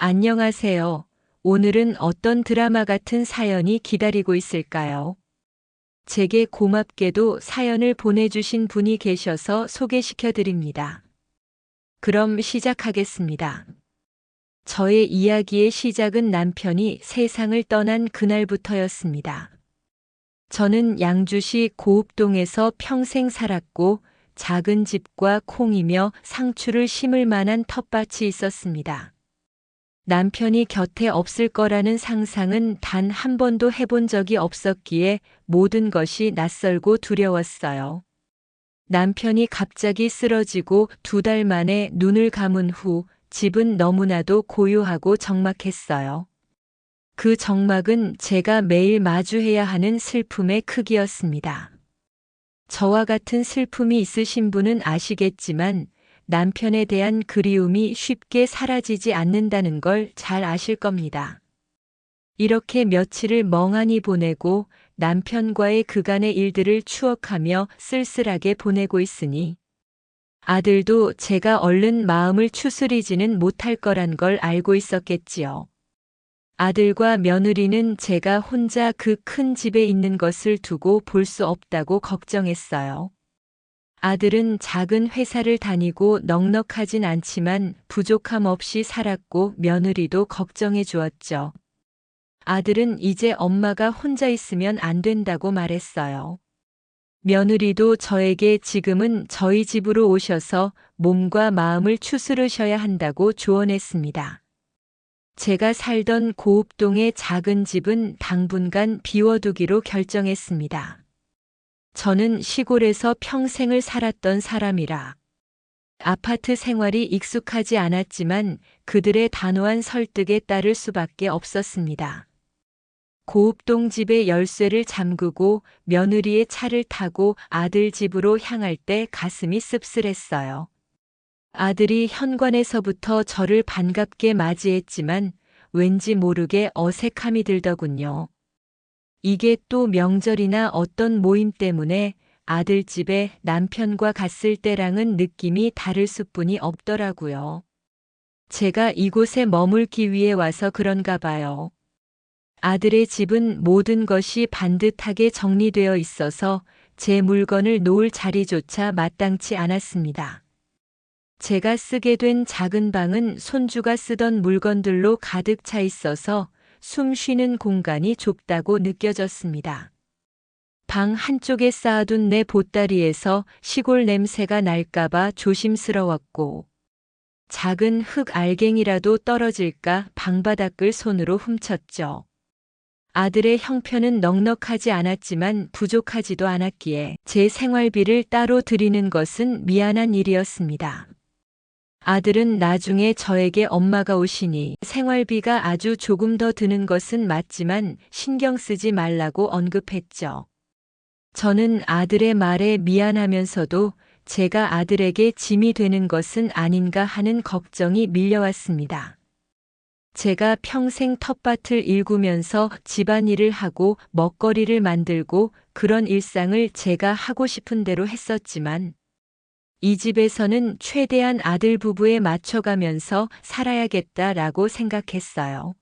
안녕하세요. 오늘은 어떤 드라마 같은 사연이 기다리고 있을까요? 제게 고맙게도 사연을 보내주신 분이 계셔서 소개시켜 드립니다. 그럼 시작하겠습니다. 저의 이야기의 시작은 남편이 세상을 떠난 그날부터였습니다. 저는 양주시 고읍동에서 평생 살았고 작은 집과 콩이며 상추를 심을 만한 텃밭이 있었습니다. 남편이 곁에 없을 거라는 상상은 단 한 번도 해본 적이 없었기에 모든 것이 낯설고 두려웠어요. 남편이 갑자기 쓰러지고 2달 만에 눈을 감은 후 집은 너무나도 고요하고 적막했어요. 그 적막은 제가 매일 마주해야 하는 슬픔의 크기였습니다. 저와 같은 슬픔이 있으신 분은 아시겠지만 남편에 대한 그리움이 쉽게 사라지지 않는다는 걸 잘 아실 겁니다. 이렇게 며칠을 멍하니 보내고 남편과의 그간의 일들을 추억하며 쓸쓸하게 보내고 있으니 아들도 제가 얼른 마음을 추스리지는 못할 거란 걸 알고 있었겠지요. 아들과 며느리는 제가 혼자 그 큰 집에 있는 것을 두고 볼 수 없다고 걱정했어요. 아들은 작은 회사를 다니고 넉넉하진 않지만 부족함 없이 살았고 며느리도 걱정해 주었죠. 아들은 이제 엄마가 혼자 있으면 안 된다고 말했어요. 며느리도 저에게 지금은 저희 집으로 오셔서 몸과 마음을 추스르셔야 한다고 조언했습니다. 제가 살던 고읍동의 작은 집은 당분간 비워두기로 결정했습니다. 저는 시골에서 평생을 살았던 사람이라 아파트 생활이 익숙하지 않았지만 그들의 단호한 설득에 따를 수밖에 없었습니다. 고읍동 집의 열쇠를 잠그고 며느리의 차를 타고 아들 집으로 향할 때 가슴이 씁쓸했어요. 아들이 현관에서부터 저를 반갑게 맞이했지만 왠지 모르게 어색함이 들더군요. 이게 또 명절이나 어떤 모임 때문에 아들 집에 남편과 갔을 때랑은 느낌이 다를 수뿐이 없더라고요. 제가 이곳에 머물기 위해 와서 그런가 봐요. 아들의 집은 모든 것이 반듯하게 정리되어 있어서 제 물건을 놓을 자리조차 마땅치 않았습니다. 제가 쓰게 된 작은 방은 손주가 쓰던 물건들로 가득 차 있어서 숨 쉬는 공간이 좁다고 느껴졌습니다. 방 한쪽에 쌓아둔 내 보따리에서 시골 냄새가 날까봐 조심스러웠고 작은 흙 알갱이라도 떨어질까 방바닥을 손으로 훔쳤죠. 아들의 형편은 넉넉하지 않았지만 부족하지도 않았기에 제 생활비를 따로 드리는 것은 미안한 일이었습니다. 아들은 나중에 저에게 엄마가 오시니 생활비가 아주 조금 더 드는 것은 맞지만 신경 쓰지 말라고 언급했죠. 저는 아들의 말에 미안하면서도 제가 아들에게 짐이 되는 것은 아닌가 하는 걱정이 밀려왔습니다. 제가 평생 텃밭을 일구면서 집안일을 하고 먹거리를 만들고 그런 일상을 제가 하고 싶은 대로 했었지만 이 집에서는 최대한 아들 부부에 맞춰가면서 살아야겠다라고 생각했어요.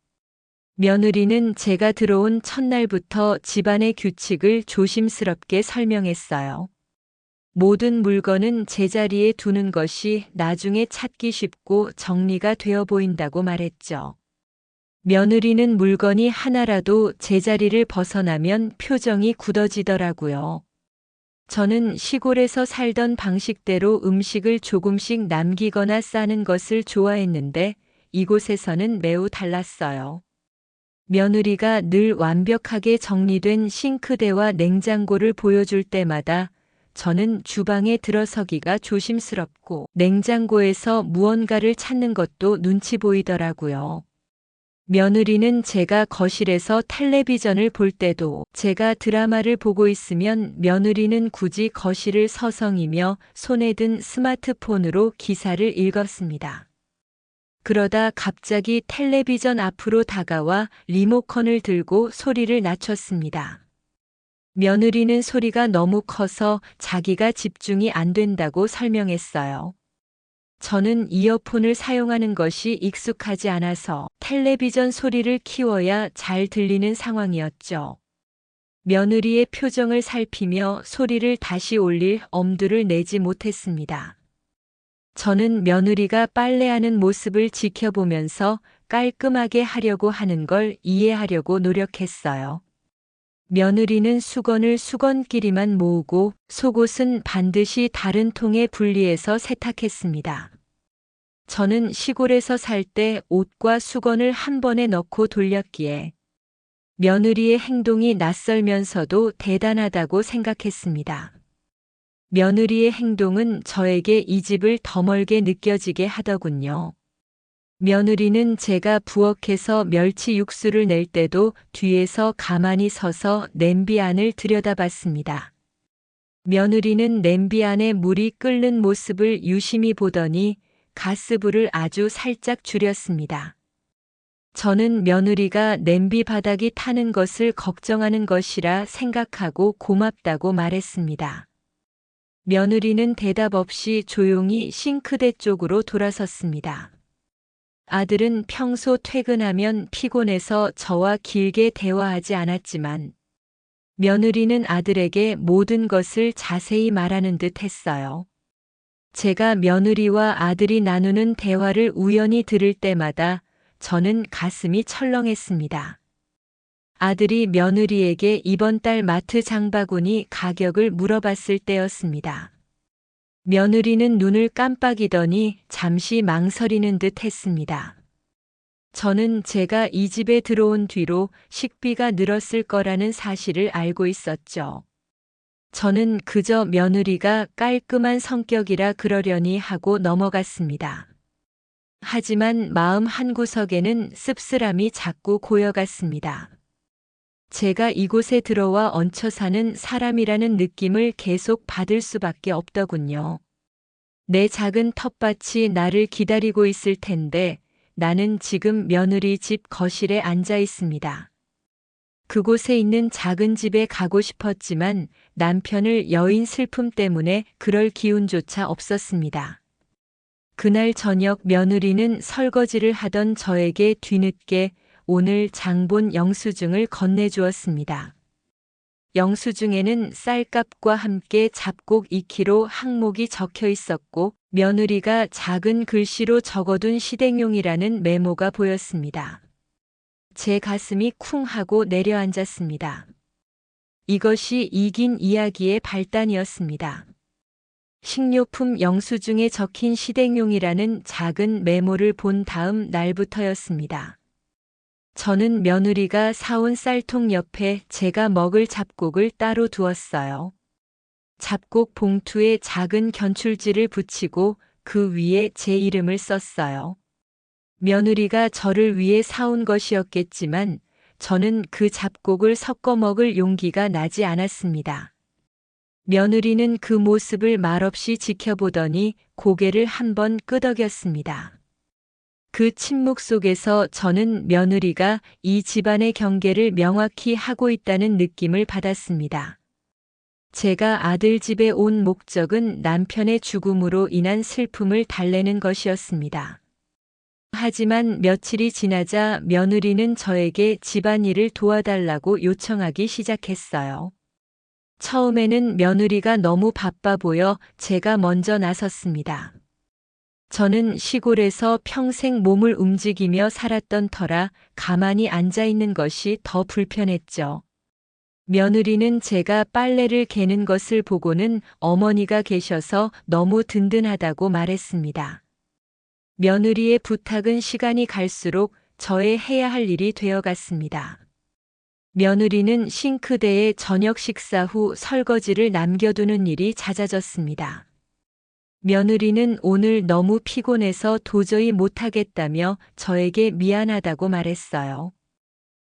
며느리는 제가 들어온 첫날부터 집안의 규칙을 조심스럽게 설명했어요. 모든 물건은 제자리에 두는 것이 나중에 찾기 쉽고 정리가 되어 보인다고 말했죠. 며느리는 물건이 하나라도 제자리를 벗어나면 표정이 굳어지더라고요. 저는 시골에서 살던 방식대로 음식을 조금씩 남기거나 싸는 것을 좋아했는데 이곳에서는 매우 달랐어요. 며느리가 늘 완벽하게 정리된 싱크대와 냉장고를 보여줄 때마다 저는 주방에 들어서기가 조심스럽고 냉장고에서 무언가를 찾는 것도 눈치 보이더라고요. 며느리는 제가 거실에서 텔레비전을 볼 때도 제가 드라마를 보고 있으면 며느리는 굳이 거실을 서성이며 손에 든 스마트폰으로 기사를 읽었습니다. 그러다 갑자기 텔레비전 앞으로 다가와 리모컨을 들고 소리를 낮췄습니다. 며느리는 소리가 너무 커서 자기가 집중이 안 된다고 설명했어요. 저는 이어폰을 사용하는 것이 익숙하지 않아서 텔레비전 소리를 키워야 잘 들리는 상황이었죠. 며느리의 표정을 살피며 소리를 다시 올릴 엄두를 내지 못했습니다. 저는 며느리가 빨래하는 모습을 지켜보면서 깔끔하게 하려고 하는 걸 이해하려고 노력했어요. 며느리는 수건을 수건끼리만 모으고 속옷은 반드시 다른 통에 분리해서 세탁했습니다. 저는 시골에서 살 때 옷과 수건을 한 번에 넣고 돌렸기에 며느리의 행동이 낯설면서도 대단하다고 생각했습니다. 며느리의 행동은 저에게 이 집을 더 멀게 느껴지게 하더군요. 며느리는 제가 부엌에서 멸치 육수를 낼 때도 뒤에서 가만히 서서 냄비 안을 들여다봤습니다. 며느리는 냄비 안에 물이 끓는 모습을 유심히 보더니 가스불을 아주 살짝 줄였습니다. 저는 며느리가 냄비 바닥이 타는 것을 걱정하는 것이라 생각하고 고맙다고 말했습니다. 며느리는 대답 없이 조용히 싱크대 쪽으로 돌아섰습니다. 아들은 평소 퇴근하면 피곤해서 저와 길게 대화하지 않았지만 며느리는 아들에게 모든 것을 자세히 말하는 듯 했어요. 제가 며느리와 아들이 나누는 대화를 우연히 들을 때마다 저는 가슴이 철렁했습니다. 아들이 며느리에게 이번 달 마트 장바구니 가격을 물어봤을 때였습니다. 며느리는 눈을 깜빡이더니 잠시 망설이는 듯 했습니다. 저는 제가 이 집에 들어온 뒤로 식비가 늘었을 거라는 사실을 알고 있었죠. 저는 그저 며느리가 깔끔한 성격이라 그러려니 하고 넘어갔습니다. 하지만 마음 한구석에는 씁쓸함이 자꾸 고여갔습니다. 제가 이곳에 들어와 얹혀 사는 사람이라는 느낌을 계속 받을 수밖에 없더군요. 내 작은 텃밭이 나를 기다리고 있을 텐데 나는 지금 며느리 집 거실에 앉아 있습니다. 그곳에 있는 작은 집에 가고 싶었지만 남편을 여인 슬픔 때문에 그럴 기운조차 없었습니다. 그날 저녁 며느리는 설거지를 하던 저에게 뒤늦게 오늘 장본 영수증을 건네주었습니다. 영수증에는 쌀값과 함께 잡곡 2kg 항목이 적혀 있었고 며느리가 작은 글씨로 적어둔 시댁용이라는 메모가 보였습니다. 제 가슴이 쿵 하고 내려앉았습니다. 이것이 이긴 이야기의 발단이었습니다. 식료품 영수증에 적힌 시댁용이라는 작은 메모를 본 다음 날부터였습니다. 저는 며느리가 사온 쌀통 옆에 제가 먹을 잡곡을 따로 두었어요. 잡곡 봉투에 작은 견출지를 붙이고 그 위에 제 이름을 썼어요. 며느리가 저를 위해 사온 것이었겠지만 저는 그 잡곡을 섞어 먹을 용기가 나지 않았습니다. 며느리는 그 모습을 말없이 지켜보더니 고개를 한번 끄덕였습니다. 그 침묵 속에서 저는 며느리가 이 집안의 경계를 명확히 하고 있다는 느낌을 받았습니다. 제가 아들 집에 온 목적은 남편의 죽음으로 인한 슬픔을 달래는 것이었습니다. 하지만 며칠이 지나자 며느리는 저에게 집안일을 도와달라고 요청하기 시작했어요. 처음에는 며느리가 너무 바빠 보여 제가 먼저 나섰습니다. 저는 시골에서 평생 몸을 움직이며 살았던 터라 가만히 앉아 있는 것이 더 불편했죠. 며느리는 제가 빨래를 개는 것을 보고는 어머니가 계셔서 너무 든든하다고 말했습니다. 며느리의 부탁은 시간이 갈수록 저의 해야 할 일이 되어갔습니다. 며느리는 싱크대에 저녁 식사 후 설거지를 남겨두는 일이 잦아졌습니다. 며느리는 오늘 너무 피곤해서 도저히 못하겠다며 저에게 미안하다고 말했어요.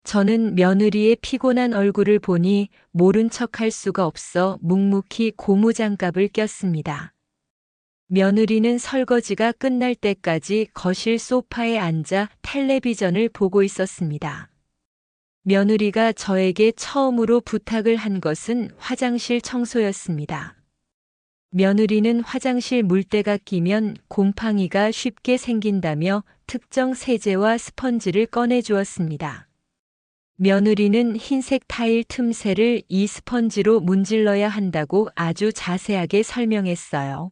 저는 며느리의 피곤한 얼굴을 보니 모른 척할 수가 없어 묵묵히 고무장갑을 꼈습니다. 며느리는 설거지가 끝날 때까지 거실 소파에 앉아 텔레비전을 보고 있었습니다. 며느리가 저에게 처음으로 부탁을 한 것은 화장실 청소였습니다. 며느리는 화장실 물때가 끼면 곰팡이가 쉽게 생긴다며 특정 세제와 스펀지를 꺼내 주었습니다. 며느리는 흰색 타일 틈새를 이 스펀지로 문질러야 한다고 아주 자세하게 설명했어요.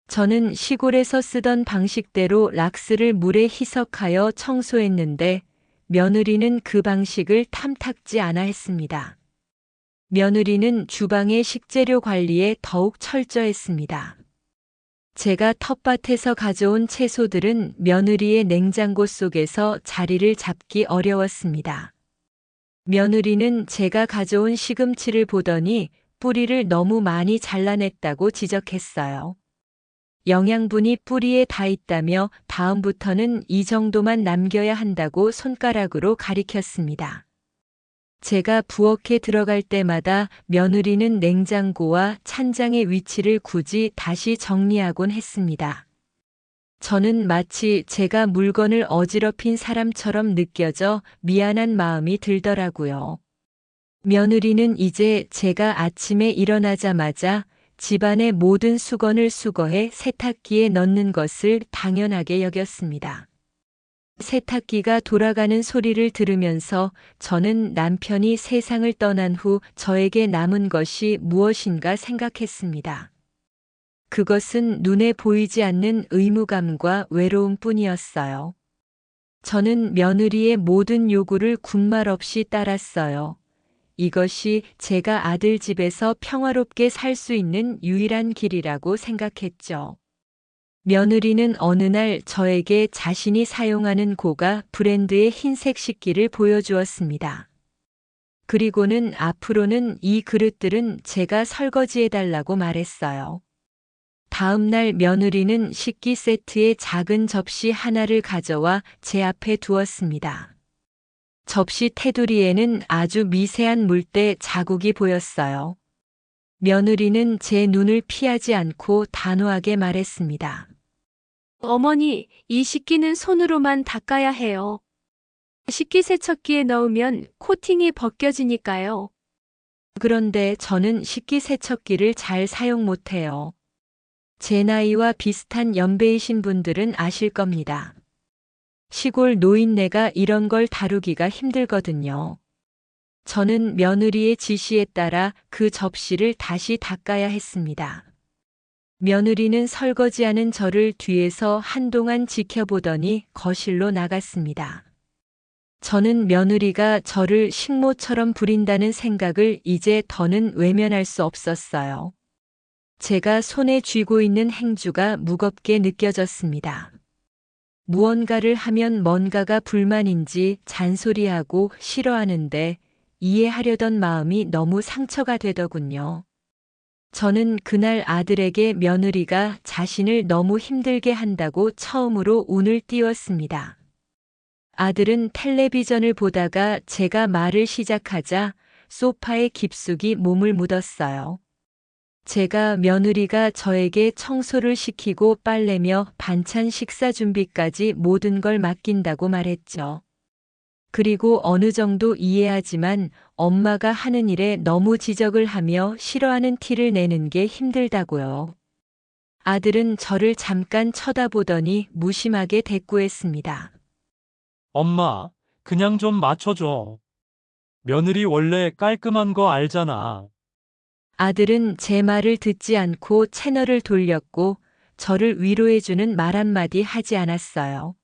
저는 시골에서 쓰던 방식대로 락스를 물에 희석하여 청소했는데 며느리는 그 방식을 탐탁지 않아 했습니다. 며느리는 주방의 식재료 관리에 더욱 철저했습니다. 제가 텃밭에서 가져온 채소들은 며느리의 냉장고 속에서 자리를 잡기 어려웠습니다. 며느리는 제가 가져온 시금치를 보더니 뿌리를 너무 많이 잘라냈다고 지적했어요. 영양분이 뿌리에 다 있다며 다음부터는 이 정도만 남겨야 한다고 손가락으로 가리켰습니다. 제가 부엌에 들어갈 때마다 며느리는 냉장고와 찬장의 위치를 굳이 다시 정리하곤 했습니다. 저는 마치 제가 물건을 어지럽힌 사람처럼 느껴져 미안한 마음이 들더라고요. 며느리는 이제 제가 아침에 일어나자마자 집안의 모든 수건을 수거해 세탁기에 넣는 것을 당연하게 여겼습니다. 세탁기가 돌아가는 소리를 들으면서 저는 남편이 세상을 떠난 후 저에게 남은 것이 무엇인가 생각했습니다. 그것은 눈에 보이지 않는 의무감과 외로움뿐이었어요. 저는 며느리의 모든 요구를 군말 없이 따랐어요. 이것이 제가 아들 집에서 평화롭게 살 수 있는 유일한 길이라고 생각했죠. 며느리는 어느 날 저에게 자신이 사용하는 고가 브랜드의 흰색 식기를 보여주었습니다. 그리고는 앞으로는 이 그릇들은 제가 설거지해달라고 말했어요. 다음 날 며느리는 식기 세트의 작은 접시 하나를 가져와 제 앞에 두었습니다. 접시 테두리에는 아주 미세한 물때 자국이 보였어요. 며느리는 제 눈을 피하지 않고 단호하게 말했습니다. 어머니, 이 식기는 손으로만 닦아야 해요. 식기세척기에 넣으면 코팅이 벗겨지니까요. 그런데 저는 식기세척기를 잘 사용 못해요. 제 나이와 비슷한 연배이신 분들은 아실 겁니다. 시골 노인네가 이런 걸 다루기가 힘들거든요. 저는 며느리의 지시에 따라 그 접시를 다시 닦아야 했습니다. 며느리는 설거지하는 저를 뒤에서 한동안 지켜보더니 거실로 나갔습니다. 저는 며느리가 저를 식모처럼 부린다는 생각을 이제 더는 외면할 수 없었어요. 제가 손에 쥐고 있는 행주가 무겁게 느껴졌습니다. 무언가를 하면 뭔가가 불만인지 잔소리하고 싫어하는데 이해하려던 마음이 너무 상처가 되더군요. 저는 그날 아들에게 며느리가 자신을 너무 힘들게 한다고 처음으로 운을 띄웠습니다. 아들은 텔레비전을 보다가 제가 말을 시작하자 소파에 깊숙이 몸을 묻었어요. 제가 며느리가 저에게 청소를 시키고 빨래며 반찬 식사 준비까지 모든 걸 맡긴다고 말했죠. 그리고 어느 정도 이해하지만 엄마가 하는 일에 너무 지적을 하며 싫어하는 티를 내는 게 힘들다고요. 아들은 저를 잠깐 쳐다보더니 무심하게 대꾸했습니다. 엄마, 그냥 좀 맞춰줘. 며느리 원래 깔끔한 거 알잖아. 아들은 제 말을 듣지 않고 채널을 돌렸고 저를 위로해주는 말 한마디 하지 않았어요.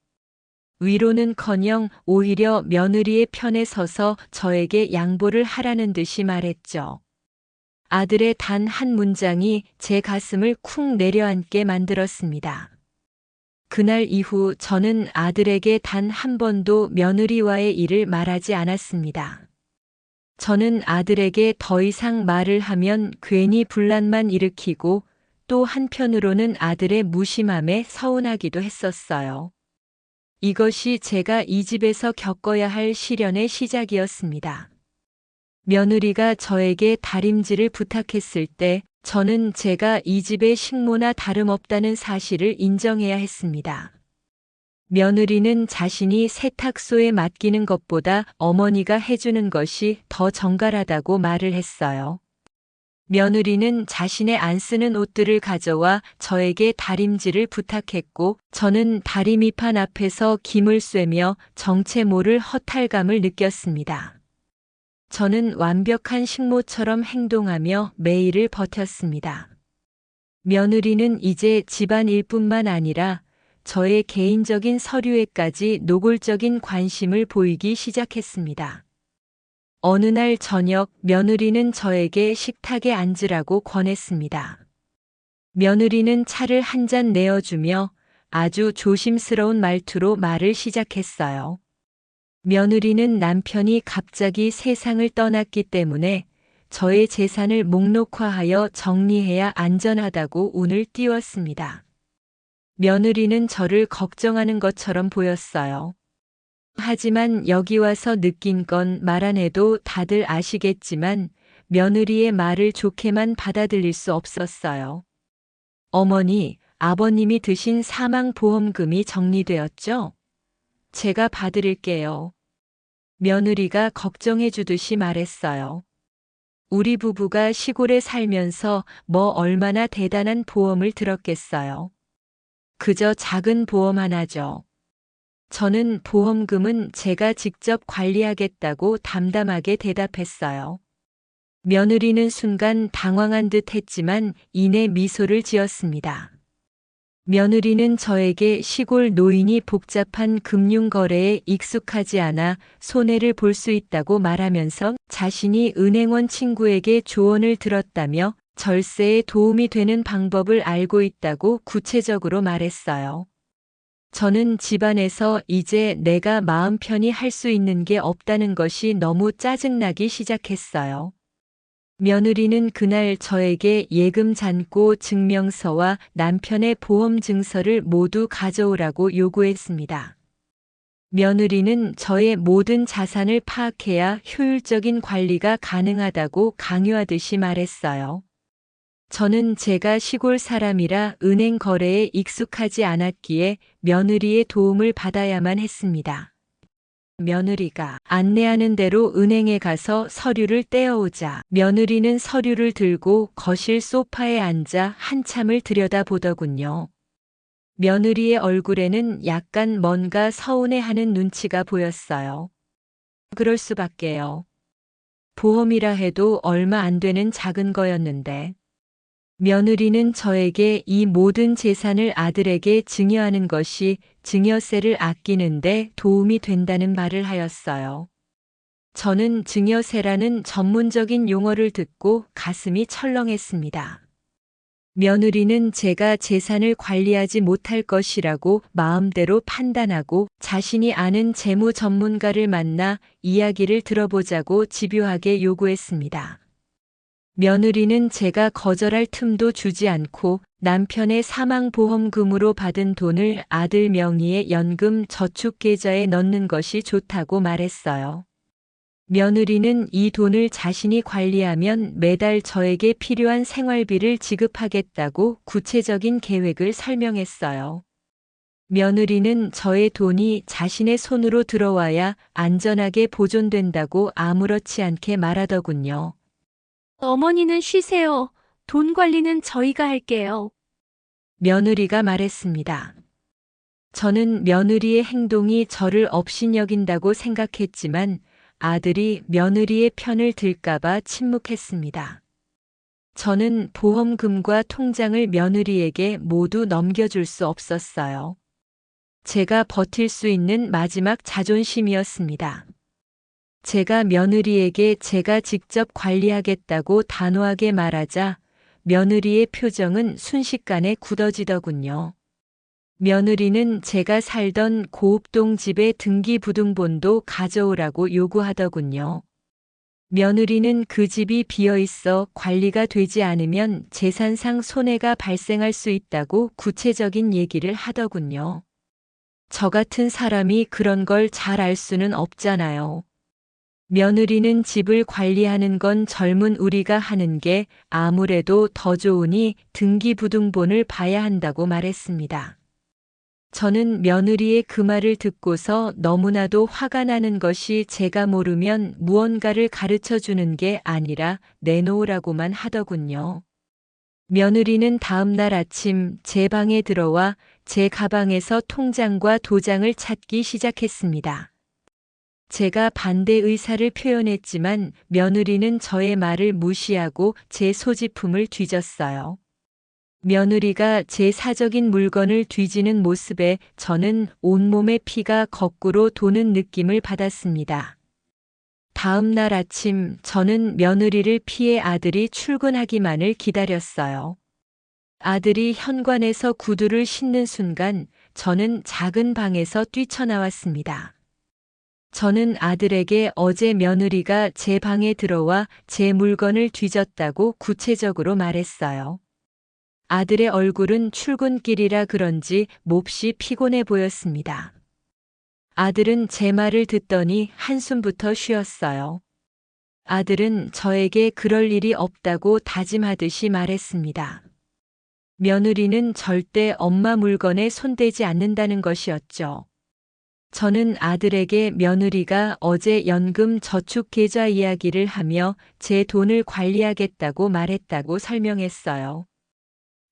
위로는커녕 오히려 며느리의 편에 서서 저에게 양보를 하라는 듯이 말했죠. 아들의 단 한 문장이 제 가슴을 쿵 내려앉게 만들었습니다. 그날 이후 저는 아들에게 단 한 번도 며느리와의 일을 말하지 않았습니다. 저는 아들에게 더 이상 말을 하면 괜히 분란만 일으키고 또 한편으로는 아들의 무심함에 서운하기도 했었어요. 이것이 제가 이 집에서 겪어야 할 시련의 시작이었습니다. 며느리가 저에게 다림질을 부탁했을 때 저는 제가 이 집의 식모나 다름없다는 사실을 인정해야 했습니다. 며느리는 자신이 세탁소에 맡기는 것보다 어머니가 해주는 것이 더 정갈하다고 말을 했어요. 며느리는 자신의 안 쓰는 옷들을 가져와 저에게 다림질을 부탁했고, 저는 다리미판 앞에서 김을 쐬며 정체 모를 허탈감을 느꼈습니다. 저는 완벽한 식모처럼 행동하며 매일을 버텼습니다. 며느리는 이제 집안 일뿐만 아니라 저의 개인적인 서류에까지 노골적인 관심을 보이기 시작했습니다. 어느 날 저녁 며느리는 저에게 식탁에 앉으라고 권했습니다. 며느리는 차를 한 잔 내어주며 아주 조심스러운 말투로 말을 시작했어요. 며느리는 남편이 갑자기 세상을 떠났기 때문에 저의 재산을 목록화하여 정리해야 안전하다고 운을 띄웠습니다. 며느리는 저를 걱정하는 것처럼 보였어요. 하지만 여기 와서 느낀 건 말 안 해도 다들 아시겠지만 며느리의 말을 좋게만 받아들일 수 없었어요. 어머니, 아버님이 드신 사망보험금이 정리되었죠? 제가 봐드릴게요. 며느리가 걱정해 주듯이 말했어요. 우리 부부가 시골에 살면서 뭐 얼마나 대단한 보험을 들었겠어요. 그저 작은 보험 하나죠. 저는 보험금은 제가 직접 관리하겠다고 담담하게 대답했어요. 며느리는 순간 당황한 듯 했지만 이내 미소를 지었습니다. 며느리는 저에게 시골 노인이 복잡한 금융거래에 익숙하지 않아 손해를 볼 수 있다고 말하면서 자신이 은행원 친구에게 조언을 들었다며 절세에 도움이 되는 방법을 알고 있다고 구체적으로 말했어요. 저는 집안에서 이제 내가 마음 편히 할 수 있는 게 없다는 것이 너무 짜증나기 시작했어요. 며느리는 그날 저에게 예금 잔고 증명서와 남편의 보험 증서를 모두 가져오라고 요구했습니다. 며느리는 저의 모든 자산을 파악해야 효율적인 관리가 가능하다고 강요하듯이 말했어요. 저는 제가 시골 사람이라 은행 거래에 익숙하지 않았기에 며느리의 도움을 받아야만 했습니다. 며느리가 안내하는 대로 은행에 가서 서류를 떼어오자 며느리는 서류를 들고 거실 소파에 앉아 한참을 들여다보더군요. 며느리의 얼굴에는 약간 뭔가 서운해하는 눈치가 보였어요. 그럴 수밖에요. 보험이라 해도 얼마 안 되는 작은 거였는데. 며느리는 저에게 이 모든 재산을 아들에게 증여하는 것이 증여세를 아끼는데 도움이 된다는 말을 하였어요. 저는 증여세라는 전문적인 용어를 듣고 가슴이 철렁했습니다. 며느리는 제가 재산을 관리하지 못할 것이라고 마음대로 판단하고 자신이 아는 재무 전문가를 만나 이야기를 들어보자고 집요하게 요구했습니다. 며느리는 제가 거절할 틈도 주지 않고 남편의 사망보험금으로 받은 돈을 아들 명의의 연금 저축계좌에 넣는 것이 좋다고 말했어요. 며느리는 이 돈을 자신이 관리하면 매달 저에게 필요한 생활비를 지급하겠다고 구체적인 계획을 설명했어요. 며느리는 저의 돈이 자신의 손으로 들어와야 안전하게 보존된다고 아무렇지 않게 말하더군요. 어머니는 쉬세요. 돈 관리는 저희가 할게요. 며느리가 말했습니다. 저는 며느리의 행동이 저를 업신여긴다고 생각했지만 아들이 며느리의 편을 들까봐 침묵했습니다. 저는 보험금과 통장을 며느리에게 모두 넘겨줄 수 없었어요. 제가 버틸 수 있는 마지막 자존심이었습니다. 제가 며느리에게 제가 직접 관리하겠다고 단호하게 말하자 며느리의 표정은 순식간에 굳어지더군요. 며느리는 제가 살던 고읍동 집의 등기부등본도 가져오라고 요구하더군요. 며느리는 그 집이 비어있어 관리가 되지 않으면 재산상 손해가 발생할 수 있다고 구체적인 얘기를 하더군요. 저 같은 사람이 그런 걸 잘 알 수는 없잖아요. 며느리는 집을 관리하는 건 젊은 우리가 하는 게 아무래도 더 좋으니 등기부등본을 봐야 한다고 말했습니다. 저는 며느리의 그 말을 듣고서 너무나도 화가 나는 것이 제가 모르면 무언가를 가르쳐 주는 게 아니라 내놓으라고만 하더군요. 며느리는 다음 날 아침 제 방에 들어와 제 가방에서 통장과 도장을 찾기 시작했습니다. 제가 반대 의사를 표현했지만 며느리는 저의 말을 무시하고 제 소지품을 뒤졌어요. 며느리가 제 사적인 물건을 뒤지는 모습에 저는 온몸의 피가 거꾸로 도는 느낌을 받았습니다. 다음 날 아침 저는 며느리를 피해 아들이 출근하기만을 기다렸어요. 아들이 현관에서 구두를 신는 순간 저는 작은 방에서 뛰쳐나왔습니다. 저는 아들에게 어제 며느리가 제 방에 들어와 제 물건을 뒤졌다고 구체적으로 말했어요. 아들의 얼굴은 출근길이라 그런지 몹시 피곤해 보였습니다. 아들은 제 말을 듣더니 한숨부터 쉬었어요. 아들은 저에게 그럴 일이 없다고 다짐하듯이 말했습니다. 며느리는 절대 엄마 물건에 손대지 않는다는 것이었죠. 저는 아들에게 며느리가 어제 연금 저축 계좌 이야기를 하며 제 돈을 관리하겠다고 말했다고 설명했어요.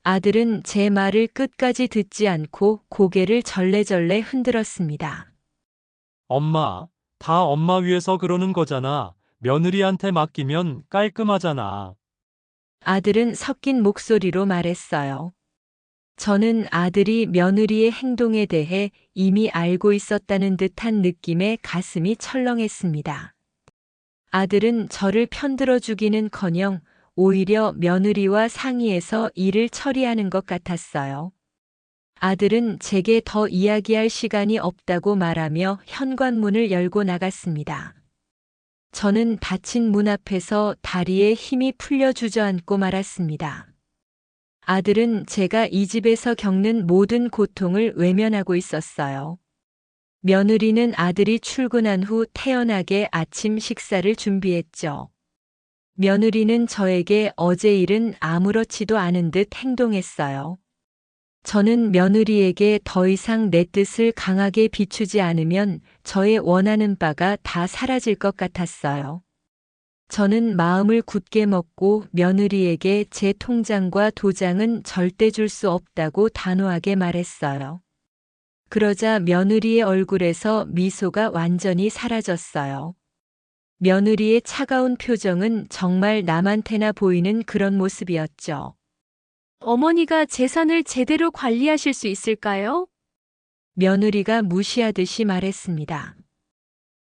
아들은 제 말을 끝까지 듣지 않고 고개를 절레절레 흔들었습니다. 엄마, 다 엄마 위해서 그러는 거잖아. 며느리한테 맡기면 깔끔하잖아. 아들은 섞인 목소리로 말했어요. 저는 아들이 며느리의 행동에 대해 이미 알고 있었다는 듯한 느낌에 가슴이 철렁했습니다. 아들은 저를 편들어 주기는커녕 오히려 며느리와 상의해서 일을 처리하는 것 같았어요. 아들은 제게 더 이야기할 시간이 없다고 말하며 현관문을 열고 나갔습니다. 저는 닫힌 문 앞에서 다리에 힘이 풀려 주저앉고 말았습니다. 아들은 제가 이 집에서 겪는 모든 고통을 외면하고 있었어요. 며느리는 아들이 출근한 후 태연하게 아침 식사를 준비했죠. 며느리는 저에게 어제 일은 아무렇지도 않은 듯 행동했어요. 저는 며느리에게 더 이상 내 뜻을 강하게 비추지 않으면 저의 원하는 바가 다 사라질 것 같았어요. 저는 마음을 굳게 먹고 며느리에게 제 통장과 도장은 절대 줄 수 없다고 단호하게 말했어요. 그러자 며느리의 얼굴에서 미소가 완전히 사라졌어요. 며느리의 차가운 표정은 정말 남한테나 보이는 그런 모습이었죠. 어머니가 재산을 제대로 관리하실 수 있을까요? 며느리가 무시하듯이 말했습니다.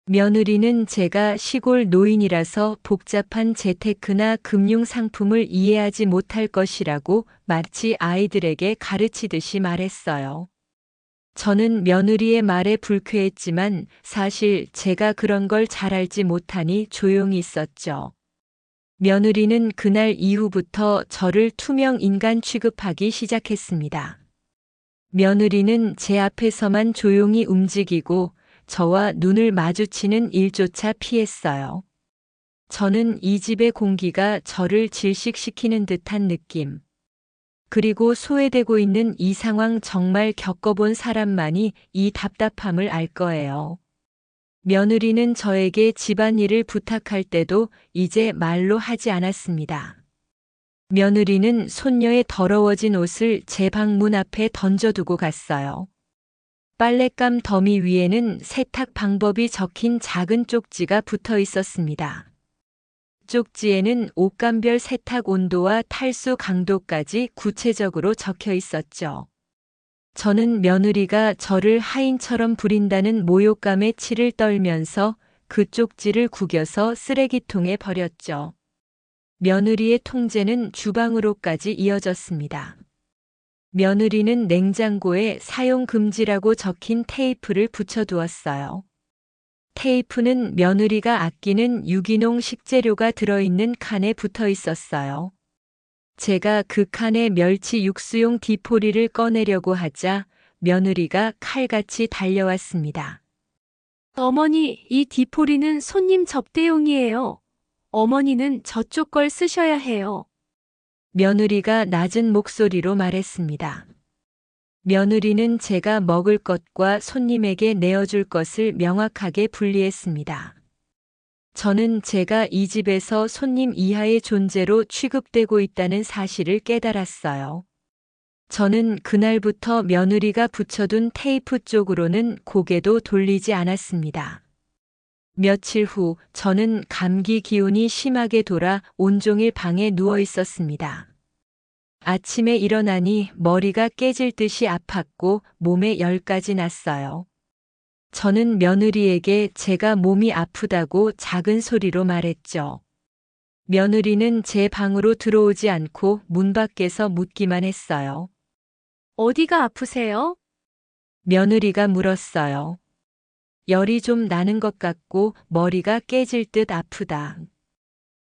며느리는 제가 시골 노인이라서 복잡한 재테크나 금융 상품을 이해하지 못할 것이라고 마치 아이들에게 가르치듯이 말했어요. 저는 며느리의 말에 불쾌했지만 사실 제가 그런 걸 잘 알지 못하니 조용히 있었죠. 며느리는 그날 이후부터 저를 투명 인간 취급하기 시작했습니다. 며느리는 제 앞에서만 조용히 움직이고 저와 눈을 마주치는 일조차 피했어요. 저는 이 집의 공기가 저를 질식시키는 듯한 느낌. 그리고 소외되고 있는 이 상황 정말 겪어본 사람만이 이 답답함을 알 거예요. 며느리는 저에게 집안일을 부탁할 때도 이제 말로 하지 않았습니다. 며느리는 손녀의 더러워진 옷을 제 방문 앞에 던져두고 갔어요. 빨랫감 더미 위에는 세탁 방법이 적힌 작은 쪽지가 붙어 있었습니다. 쪽지에는 옷감별 세탁 온도와 탈수 강도까지 구체적으로 적혀 있었죠. 저는 며느리가 저를 하인처럼 부린다는 모욕감에 치를 떨면서 그 쪽지를 구겨서 쓰레기통에 버렸죠. 며느리의 통제는 주방으로까지 이어졌습니다. 며느리는 냉장고에 사용 금지라고 적힌 테이프를 붙여두었어요. 테이프는 며느리가 아끼는 유기농 식재료가 들어있는 칸에 붙어 있었어요. 제가 그 칸에 멸치 육수용 디포리를 꺼내려고 하자 며느리가 칼같이 달려왔습니다. 어머니, 이 디포리는 손님 접대용이에요. 어머니는 저쪽 걸 쓰셔야 해요. 며느리가 낮은 목소리로 말했습니다. 며느리는 제가 먹을 것과 손님에게 내어줄 것을 명확하게 분리했습니다. 저는 제가 이 집에서 손님 이하의 존재로 취급되고 있다는 사실을 깨달았어요. 저는 그날부터 며느리가 붙여둔 테이프 쪽으로는 고개도 돌리지 않았습니다. 며칠 후 저는 감기 기운이 심하게 돌아 온종일 방에 누워 있었습니다. 아침에 일어나니 머리가 깨질 듯이 아팠고 몸에 열까지 났어요. 저는 며느리에게 제가 몸이 아프다고 작은 소리로 말했죠. 며느리는 제 방으로 들어오지 않고 문 밖에서 묻기만 했어요. 어디가 아프세요? 며느리가 물었어요. 열이 좀 나는 것 같고 머리가 깨질 듯 아프다.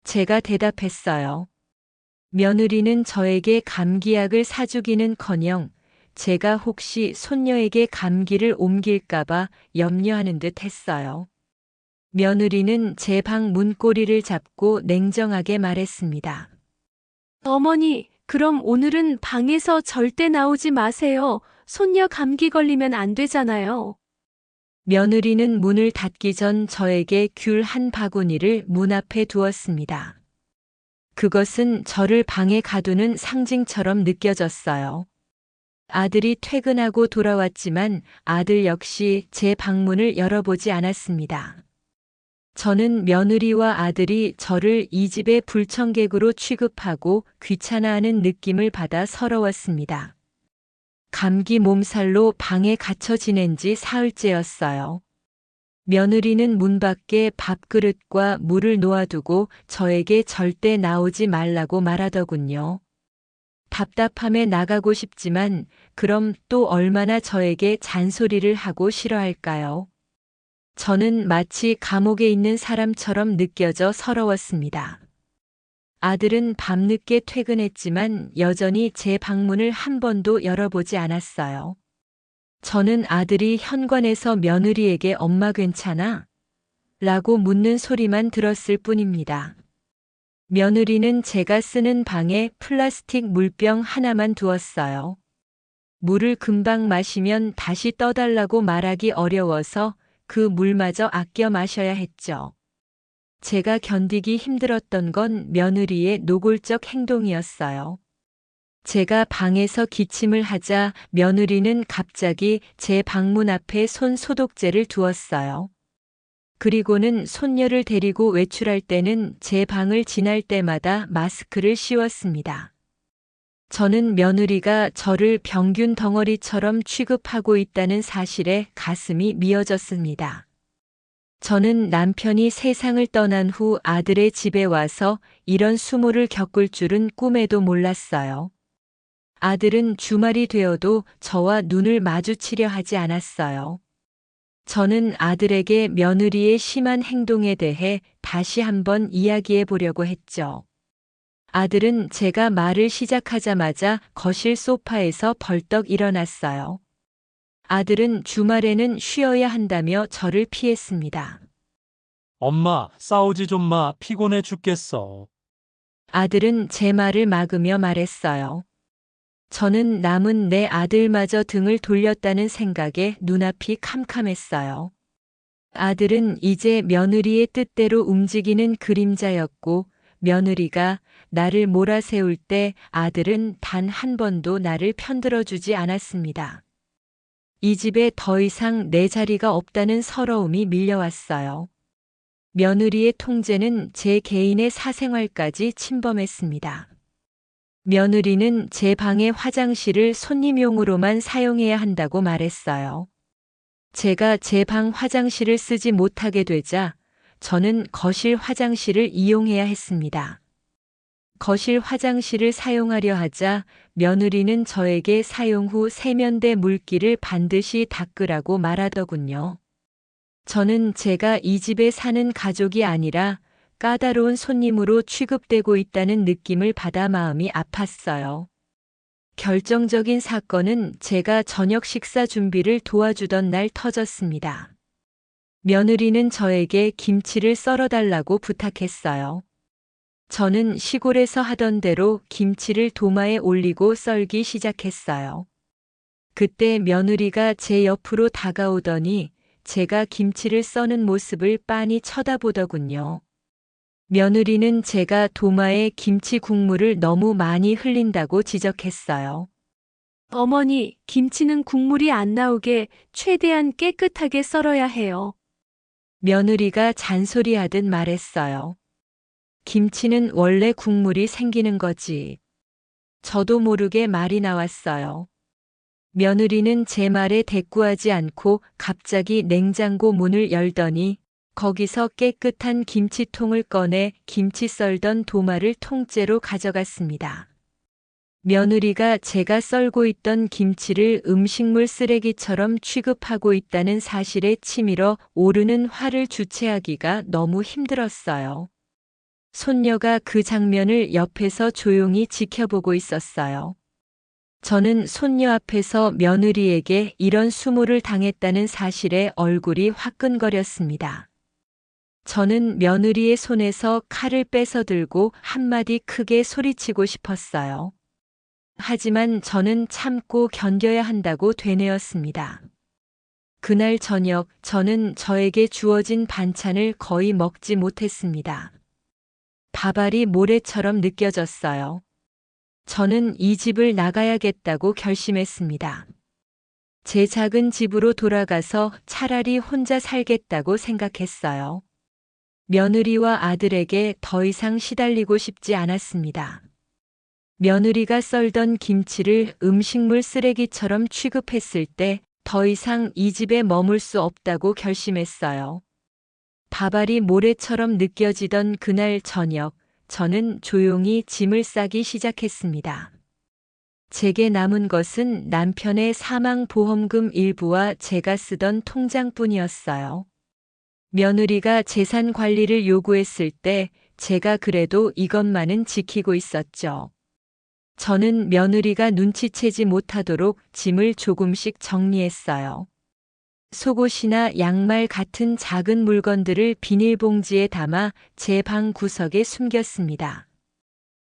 제가 대답했어요. 며느리는 저에게 감기약을 사주기는커녕 제가 혹시 손녀에게 감기를 옮길까봐 염려하는 듯 했어요. 며느리는 제 방 문고리를 잡고 냉정하게 말했습니다. 어머니, 그럼 오늘은 방에서 절대 나오지 마세요. 손녀 감기 걸리면 안 되잖아요. 며느리는 문을 닫기 전 저에게 귤 한 바구니를 문 앞에 두었습니다. 그것은 저를 방에 가두는 상징처럼 느껴졌어요. 아들이 퇴근하고 돌아왔지만 아들 역시 제 방문을 열어보지 않았습니다. 저는 며느리와 아들이 저를 이 집의 불청객으로 취급하고 귀찮아하는 느낌을 받아 서러웠습니다. 감기 몸살로 방에 갇혀 지낸 지 사흘째였어요. 며느리는 문 밖에 밥그릇과 물을 놓아두고 저에게 절대 나오지 말라고 말하더군요. 답답함에 나가고 싶지만 그럼 또 얼마나 저에게 잔소리를 하고 싫어할까요? 저는 마치 감옥에 있는 사람처럼 느껴져 서러웠습니다. 아들은 밤늦게 퇴근했지만 여전히 제 방문을 한 번도 열어보지 않았어요. 저는 아들이 현관에서 며느리에게 엄마 괜찮아? 라고 묻는 소리만 들었을 뿐입니다. 며느리는 제가 쓰는 방에 플라스틱 물병 하나만 두었어요. 물을 금방 마시면 다시 떠달라고 말하기 어려워서 그 물마저 아껴 마셔야 했죠. 제가 견디기 힘들었던 건 며느리의 노골적 행동이었어요. 제가 방에서 기침을 하자 며느리는 갑자기 제 방문 앞에 손 소독제를 두었어요. 그리고는 손녀를 데리고 외출할 때는 제 방을 지날 때마다 마스크를 씌웠습니다. 저는 며느리가 저를 병균 덩어리처럼 취급하고 있다는 사실에 가슴이 미어졌습니다. 저는 남편이 세상을 떠난 후 아들의 집에 와서 이런 수모를 겪을 줄은 꿈에도 몰랐어요. 아들은 주말이 되어도 저와 눈을 마주치려 하지 않았어요. 저는 아들에게 며느리의 심한 행동에 대해 다시 한번 이야기해 보려고 했죠. 아들은 제가 말을 시작하자마자 거실 소파에서 벌떡 일어났어요. 아들은 주말에는 쉬어야 한다며 저를 피했습니다. 엄마, 싸우지 좀 마. 피곤해 죽겠어. 아들은 제 말을 막으며 말했어요. 저는 남은 내 아들마저 등을 돌렸다는 생각에 눈앞이 캄캄했어요. 아들은 이제 며느리의 뜻대로 움직이는 그림자였고 며느리가 나를 몰아세울 때 아들은 단 한 번도 나를 편들어주지 않았습니다. 이 집에 더 이상 내 자리가 없다는 서러움이 밀려왔어요. 며느리의 통제는 제 개인의 사생활까지 침범했습니다. 며느리는 제 방의 화장실을 손님용으로만 사용해야 한다고 말했어요. 제가 제 방 화장실을 쓰지 못하게 되자 저는 거실 화장실을 이용해야 했습니다. 거실 화장실을 사용하려 하자 며느리는 저에게 사용 후 세면대 물기를 반드시 닦으라고 말하더군요. 저는 제가 이 집에 사는 가족이 아니라 까다로운 손님으로 취급되고 있다는 느낌을 받아 마음이 아팠어요. 결정적인 사건은 제가 저녁 식사 준비를 도와주던 날 터졌습니다. 며느리는 저에게 김치를 썰어달라고 부탁했어요. 저는 시골에서 하던 대로 김치를 도마에 올리고 썰기 시작했어요. 그때 며느리가 제 옆으로 다가오더니 제가 김치를 써는 모습을 빤히 쳐다보더군요. 며느리는 제가 도마에 김치 국물을 너무 많이 흘린다고 지적했어요. 어머니, 김치는 국물이 안 나오게 최대한 깨끗하게 썰어야 해요. 며느리가 잔소리하듯 말했어요. 김치는 원래 국물이 생기는 거지. 저도 모르게 말이 나왔어요. 며느리는 제 말에 대꾸하지 않고 갑자기 냉장고 문을 열더니 거기서 깨끗한 김치통을 꺼내 김치 썰던 도마를 통째로 가져갔습니다. 며느리가 제가 썰고 있던 김치를 음식물 쓰레기처럼 취급하고 있다는 사실에 치밀어 오르는 화를 주체하기가 너무 힘들었어요. 손녀가 그 장면을 옆에서 조용히 지켜보고 있었어요. 저는 손녀 앞에서 며느리에게 이런 수모를 당했다는 사실에 얼굴이 화끈거렸습니다. 저는 며느리의 손에서 칼을 뺏어 들고 한마디 크게 소리치고 싶었어요. 하지만 저는 참고 견뎌야 한다고 되뇌었습니다. 그날 저녁 저는 저에게 주어진 반찬을 거의 먹지 못했습니다. 밥알이 모래처럼 느껴졌어요. 저는 이 집을 나가야겠다고 결심했습니다. 제 작은 집으로 돌아가서 차라리 혼자 살겠다고 생각했어요. 며느리와 아들에게 더 이상 시달리고 싶지 않았습니다. 며느리가 썰던 김치를 음식물 쓰레기처럼 취급했을 때 더 이상 이 집에 머물 수 없다고 결심했어요. 밥알이 모래처럼 느껴지던 그날 저녁, 저는 조용히 짐을 싸기 시작했습니다. 제게 남은 것은 남편의 사망보험금 일부와 제가 쓰던 통장뿐이었어요. 며느리가 재산 관리를 요구했을 때 제가 그래도 이것만은 지키고 있었죠. 저는 며느리가 눈치채지 못하도록 짐을 조금씩 정리했어요. 속옷이나 양말 같은 작은 물건들을 비닐봉지에 담아 제 방 구석에 숨겼습니다.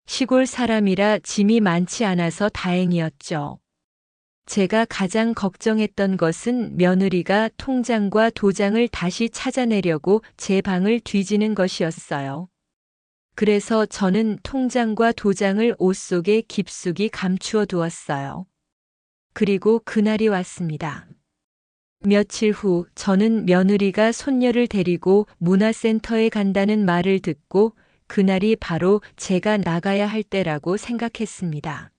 시골 사람이라 짐이 많지 않아서 다행이었죠. 제가 가장 걱정했던 것은 며느리가 통장과 도장을 다시 찾아내려고 제 방을 뒤지는 것이었어요. 그래서 저는 통장과 도장을 옷 속에 깊숙이 감추어 두었어요. 그리고 그날이 왔습니다. 며칠 후 저는 며느리가 손녀를 데리고 문화센터에 간다는 말을 듣고 그날이 바로 제가 나가야 할 때라고 생각했습니다.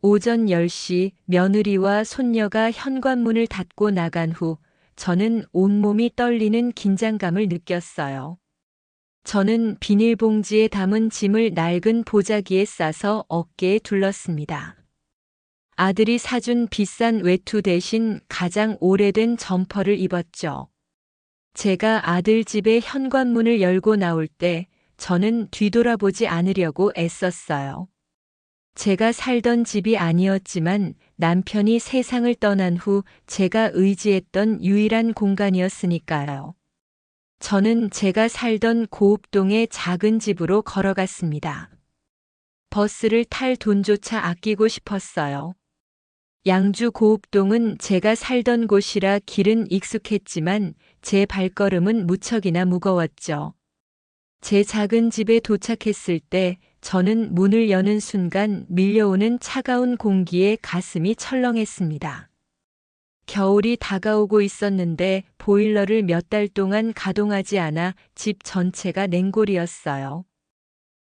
오전 10시 며느리와 손녀가 현관문을 닫고 나간 후 저는 온몸이 떨리는 긴장감을 느꼈어요. 저는 비닐봉지에 담은 짐을 낡은 보자기에 싸서 어깨에 둘렀습니다. 아들이 사준 비싼 외투 대신 가장 오래된 점퍼를 입었죠. 제가 아들 집의 현관문을 열고 나올 때 저는 뒤돌아보지 않으려고 애썼어요. 제가 살던 집이 아니었지만 남편이 세상을 떠난 후 제가 의지했던 유일한 공간이었으니까요. 저는 제가 살던 고읍동의 작은 집으로 걸어갔습니다. 버스를 탈 돈조차 아끼고 싶었어요. 양주 고읍동은 제가 살던 곳이라 길은 익숙했지만 제 발걸음은 무척이나 무거웠죠. 제 작은 집에 도착했을 때 저는 문을 여는 순간 밀려오는 차가운 공기에 가슴이 철렁했습니다. 겨울이 다가오고 있었는데 보일러를 몇 달 동안 가동하지 않아 집 전체가 냉골이었어요.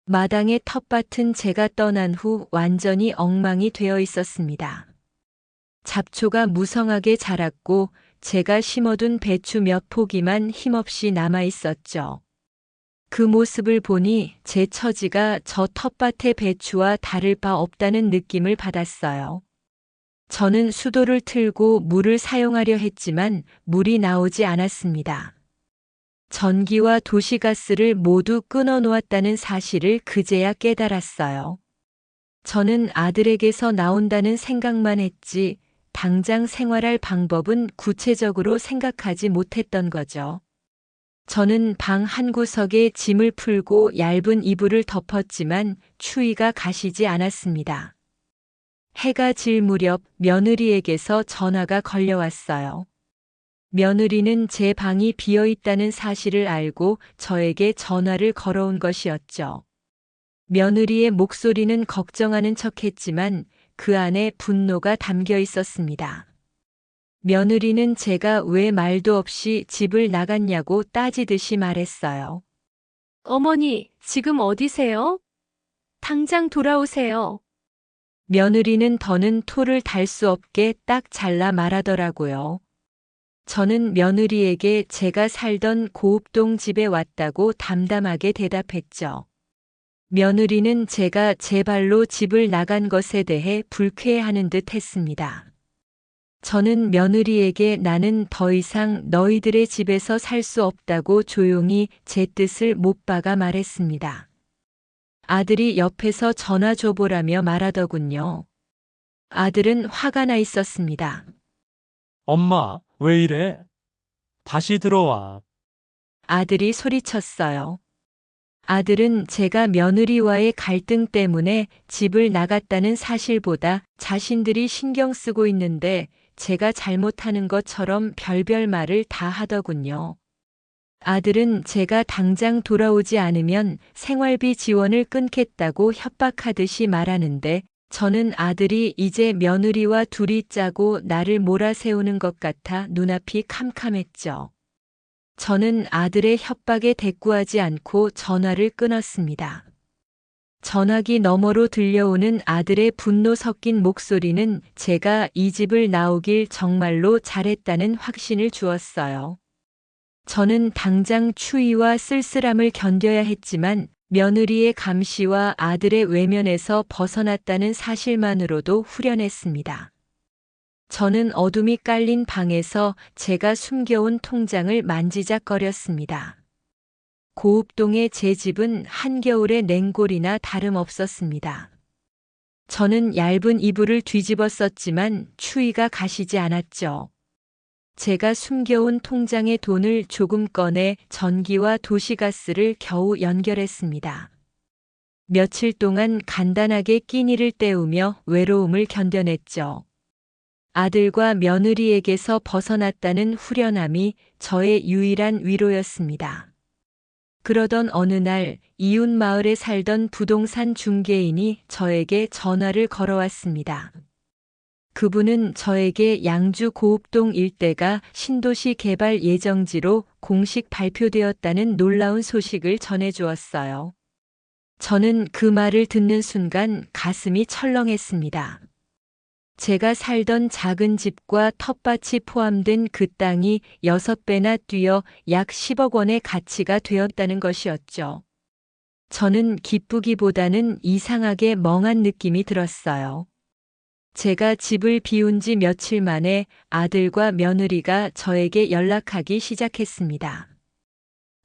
마당의 텃밭은 제가 떠난 후 완전히 엉망이 되어 있었습니다. 잡초가 무성하게 자랐고 제가 심어둔 배추 몇 포기만 힘없이 남아 있었죠. 그 모습을 보니 제 처지가 저 텃밭의 배추와 다를 바 없다는 느낌을 받았어요. 저는 수도를 틀고 물을 사용하려 했지만 물이 나오지 않았습니다. 전기와 도시가스를 모두 끊어 놓았다는 사실을 그제야 깨달았어요. 저는 아들에게서 나온다는 생각만 했지 당장 생활할 방법은 구체적으로 생각하지 못했던 거죠. 저는 방 한 구석에 짐을 풀고 얇은 이불을 덮었지만 추위가 가시지 않았습니다. 해가 질 무렵 며느리에게서 전화가 걸려왔어요. 며느리는 제 방이 비어 있다는 사실을 알고 저에게 전화를 걸어온 것이었죠. 며느리의 목소리는 걱정하는 척했지만 그 안에 분노가 담겨 있었습니다. 며느리는 제가 왜 말도 없이 집을 나갔냐고 따지듯이 말했어요. 어머니, 지금 어디세요? 당장 돌아오세요. 며느리는 더는 토를 달 수 없게 딱 잘라 말하더라고요. 저는 며느리에게 제가 살던 고읍동 집에 왔다고 담담하게 대답했죠. 며느리는 제가 제 발로 집을 나간 것에 대해 불쾌해하는 듯 했습니다. 저는 며느리에게 나는 더 이상 너희들의 집에서 살 수 없다고 조용히 제 뜻을 못 박아 말했습니다. 아들이 옆에서 전화 줘보라며 말하더군요. 아들은 화가 나 있었습니다. 엄마, 왜 이래? 다시 들어와. 아들이 소리쳤어요. 아들은 제가 며느리와의 갈등 때문에 집을 나갔다는 사실보다 자신들이 신경 쓰고 있는데 제가 잘못하는 것처럼 별별 말을 다 하더군요. 아들은 제가 당장 돌아오지 않으면 생활비 지원을 끊겠다고 협박하듯이 말하는데 저는 아들이 이제 며느리와 둘이 짜고 나를 몰아세우는 것 같아 눈앞이 캄캄했죠. 저는 아들의 협박에 대꾸하지 않고 전화를 끊었습니다. 전화기 너머로 들려오는 아들의 분노 섞인 목소리는 제가 이 집을 나오길 정말로 잘했다는 확신을 주었어요. 저는 당장 추위와 쓸쓸함을 견뎌야 했지만 며느리의 감시와 아들의 외면에서 벗어났다는 사실만으로도 후련했습니다. 저는 어둠이 깔린 방에서 제가 숨겨온 통장을 만지작거렸습니다. 고읍동의 제 집은 한겨울의 냉골이나 다름없었습니다. 저는 얇은 이불을 뒤집어 썼지만 추위가 가시지 않았죠. 제가 숨겨온 통장의 돈을 조금 꺼내 전기와 도시가스를 겨우 연결했습니다. 며칠 동안 간단하게 끼니를 때우며 외로움을 견뎌냈죠. 아들과 며느리에게서 벗어났다는 후련함이 저의 유일한 위로였습니다. 그러던 어느 날 이웃 마을에 살던 부동산 중개인이 저에게 전화를 걸어왔습니다. 그분은 저에게 양주 고읍동 일대가 신도시 개발 예정지로 공식 발표되었다는 놀라운 소식을 전해주었어요. 저는 그 말을 듣는 순간 가슴이 철렁했습니다. 제가 살던 작은 집과 텃밭이 포함된 그 땅이 6배나 뛰어 약 10억 원의 가치가 되었다는 것이었죠. 저는 기쁘기보다는 이상하게 멍한 느낌이 들었어요. 제가 집을 비운 지 며칠 만에 아들과 며느리가 저에게 연락하기 시작했습니다.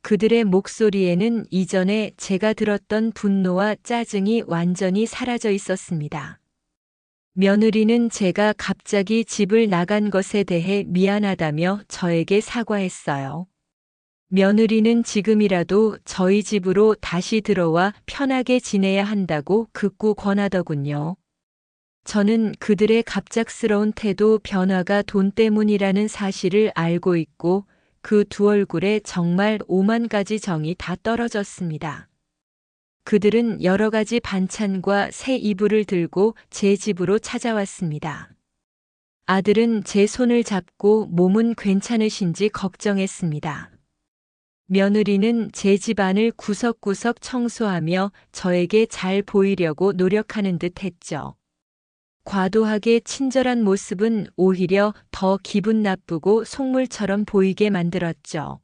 그들의 목소리에는 이전에 제가 들었던 분노와 짜증이 완전히 사라져 있었습니다. 며느리는 제가 갑자기 집을 나간 것에 대해 미안하다며 저에게 사과했어요. 며느리는 지금이라도 저희 집으로 다시 들어와 편하게 지내야 한다고 극구 권하더군요. 저는 그들의 갑작스러운 태도 변화가 돈 때문이라는 사실을 알고 있고 그 두 얼굴에 정말 오만 가지 정이 다 떨어졌습니다. 그들은 여러 가지 반찬과 새 이불을 들고 제 집으로 찾아왔습니다. 아들은 제 손을 잡고 몸은 괜찮으신지 걱정했습니다. 며느리는 제 집안을 구석구석 청소하며 저에게 잘 보이려고 노력하는 듯 했죠. 과도하게 친절한 모습은 오히려 더 기분 나쁘고 속물처럼 보이게 만들었죠.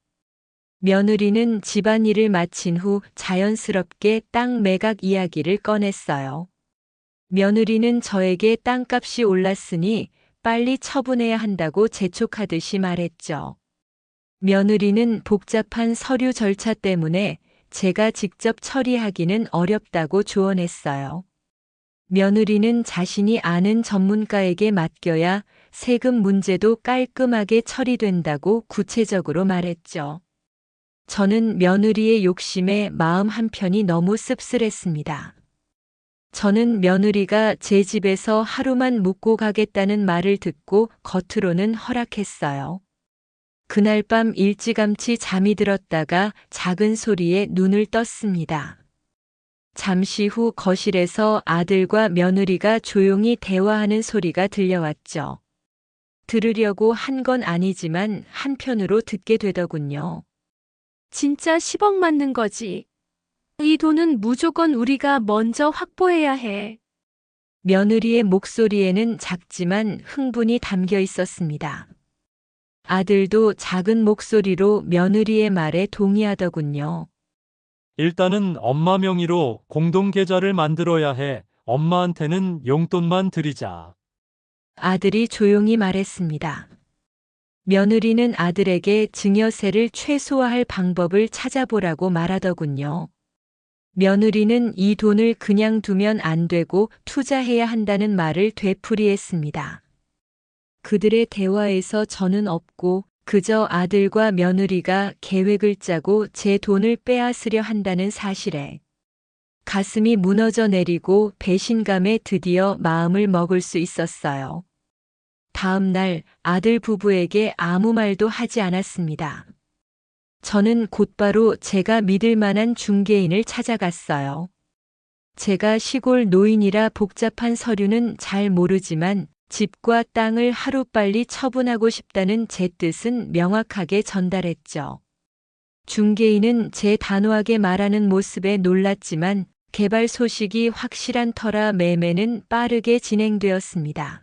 며느리는 집안일을 마친 후 자연스럽게 땅 매각 이야기를 꺼냈어요. 며느리는 저에게 땅값이 올랐으니 빨리 처분해야 한다고 재촉하듯이 말했죠. 며느리는 복잡한 서류 절차 때문에 제가 직접 처리하기는 어렵다고 조언했어요. 며느리는 자신이 아는 전문가에게 맡겨야 세금 문제도 깔끔하게 처리된다고 구체적으로 말했죠. 저는 며느리의 욕심에 마음 한편이 너무 씁쓸했습니다. 저는 며느리가 제 집에서 하루만 묵고 가겠다는 말을 듣고 겉으로는 허락했어요. 그날 밤 일찌감치 잠이 들었다가 작은 소리에 눈을 떴습니다. 잠시 후 거실에서 아들과 며느리가 조용히 대화하는 소리가 들려왔죠. 들으려고 한 건 아니지만 한편으로 듣게 되더군요. 진짜 10억 맞는 거지. 이 돈은 무조건 우리가 먼저 확보해야 해. 며느리의 목소리에는 작지만 흥분이 담겨 있었습니다. 아들도 작은 목소리로 며느리의 말에 동의하더군요. 일단은 엄마 명의로 공동계좌를 만들어야 해. 엄마한테는 용돈만 드리자. 아들이 조용히 말했습니다. 며느리는 아들에게 증여세를 최소화할 방법을 찾아보라고 말하더군요. 며느리는 이 돈을 그냥 두면 안 되고 투자해야 한다는 말을 되풀이했습니다. 그들의 대화에서 저는 없고 그저 아들과 며느리가 계획을 짜고 제 돈을 빼앗으려 한다는 사실에 가슴이 무너져 내리고 배신감에 드디어 마음을 먹을 수 있었어요. 다음 날 아들 부부에게 아무 말도 하지 않았습니다. 저는 곧바로 제가 믿을 만한 중개인을 찾아갔어요. 제가 시골 노인이라 복잡한 서류는 잘 모르지만 집과 땅을 하루빨리 처분하고 싶다는 제 뜻은 명확하게 전달했죠. 중개인은 제 단호하게 말하는 모습에 놀랐지만 개발 소식이 확실한 터라 매매는 빠르게 진행되었습니다.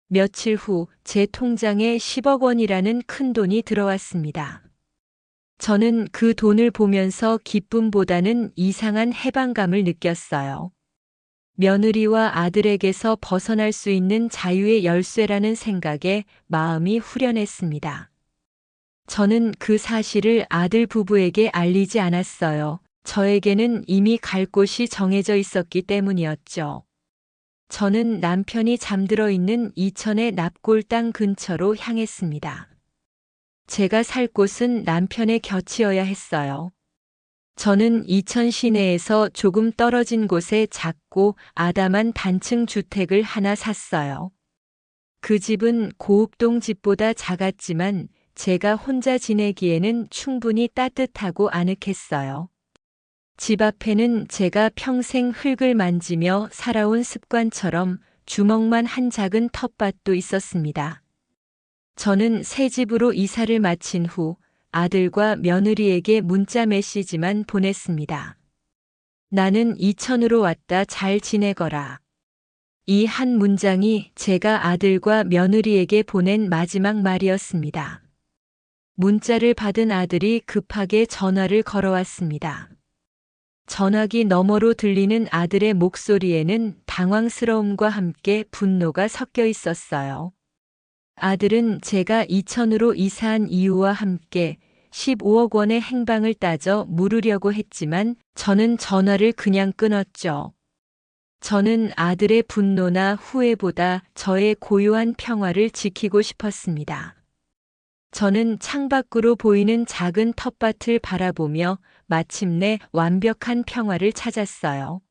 며칠 후 제 통장에 10억 원이라는 큰 돈이 들어왔습니다. 저는 그 돈을 보면서 기쁨보다는 이상한 해방감을 느꼈어요. 며느리와 아들에게서 벗어날 수 있는 자유의 열쇠라는 생각에 마음이 후련했습니다. 저는 그 사실을 아들 부부에게 알리지 않았어요. 저에게는 이미 갈 곳이 정해져 있었기 때문이었죠. 저는 남편이 잠들어 있는 이천의 납골 땅 근처로 향했습니다. 제가 살 곳은 남편의 곁이어야 했어요. 저는 이천 시내에서 조금 떨어진 곳에 작고 아담한 단층 주택을 하나 샀어요. 그 집은 고읍동 집보다 작았지만 제가 혼자 지내기에는 충분히 따뜻하고 아늑했어요. 집 앞에는 제가 평생 흙을 만지며 살아온 습관처럼 주먹만 한 작은 텃밭도 있었습니다. 저는 새 집으로 이사를 마친 후 아들과 며느리에게 문자 메시지만 보냈습니다. 나는 이천으로 왔다 잘 지내거라. 이 한 문장이 제가 아들과 며느리에게 보낸 마지막 말이었습니다. 문자를 받은 아들이 급하게 전화를 걸어왔습니다. 전화기 너머로 들리는 아들의 목소리에는 당황스러움과 함께 분노가 섞여 있었어요. 아들은 제가 이천으로 이사한 이유와 함께 15억 원의 행방을 따져 물으려고 했지만 저는 전화를 그냥 끊었죠. 저는 아들의 분노나 후회보다 저의 고요한 평화를 지키고 싶었습니다. 저는 창밖으로 보이는 작은 텃밭을 바라보며 마침내 완벽한 평화를 찾았어요.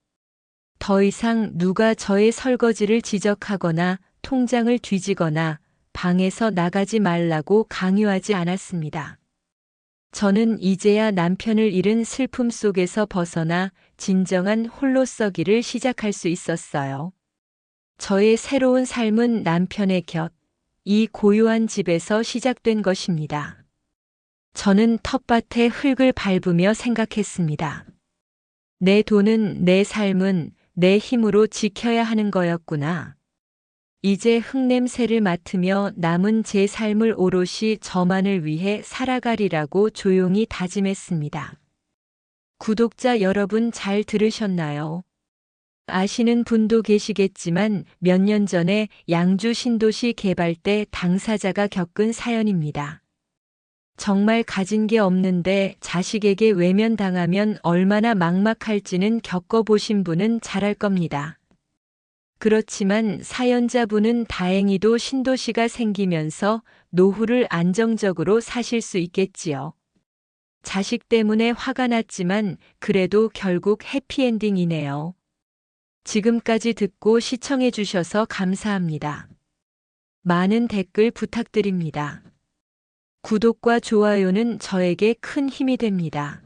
더 이상 누가 저의 설거지를 지적하거나 통장을 뒤지거나 방에서 나가지 말라고 강요하지 않았습니다. 저는 이제야 남편을 잃은 슬픔 속에서 벗어나 진정한 홀로서기를 시작할 수 있었어요. 저의 새로운 삶은 남편의 곁, 이 고요한 집에서 시작된 것입니다. 저는 텃밭의 흙을 밟으며 생각했습니다. 내 돈은, 내 삶은 내 힘으로 지켜야 하는 거였구나. 이제 흙냄새를 맡으며 남은 제 삶을 오롯이 저만을 위해 살아가리라고 조용히 다짐했습니다. 구독자 여러분 잘 들으셨나요? 아시는 분도 계시겠지만 몇 년 전에 양주 신도시 개발 때 당사자가 겪은 사연입니다. 정말 가진 게 없는데 자식에게 외면당하면 얼마나 막막할지는 겪어보신 분은 잘 알 겁니다. 그렇지만 사연자분은 다행히도 신도시가 생기면서 노후를 안정적으로 사실 수 있겠지요. 자식 때문에 화가 났지만 그래도 결국 해피엔딩이네요. 지금까지 듣고 시청해 주셔서 감사합니다. 많은 댓글 부탁드립니다. 구독과 좋아요는 저에게 큰 힘이 됩니다.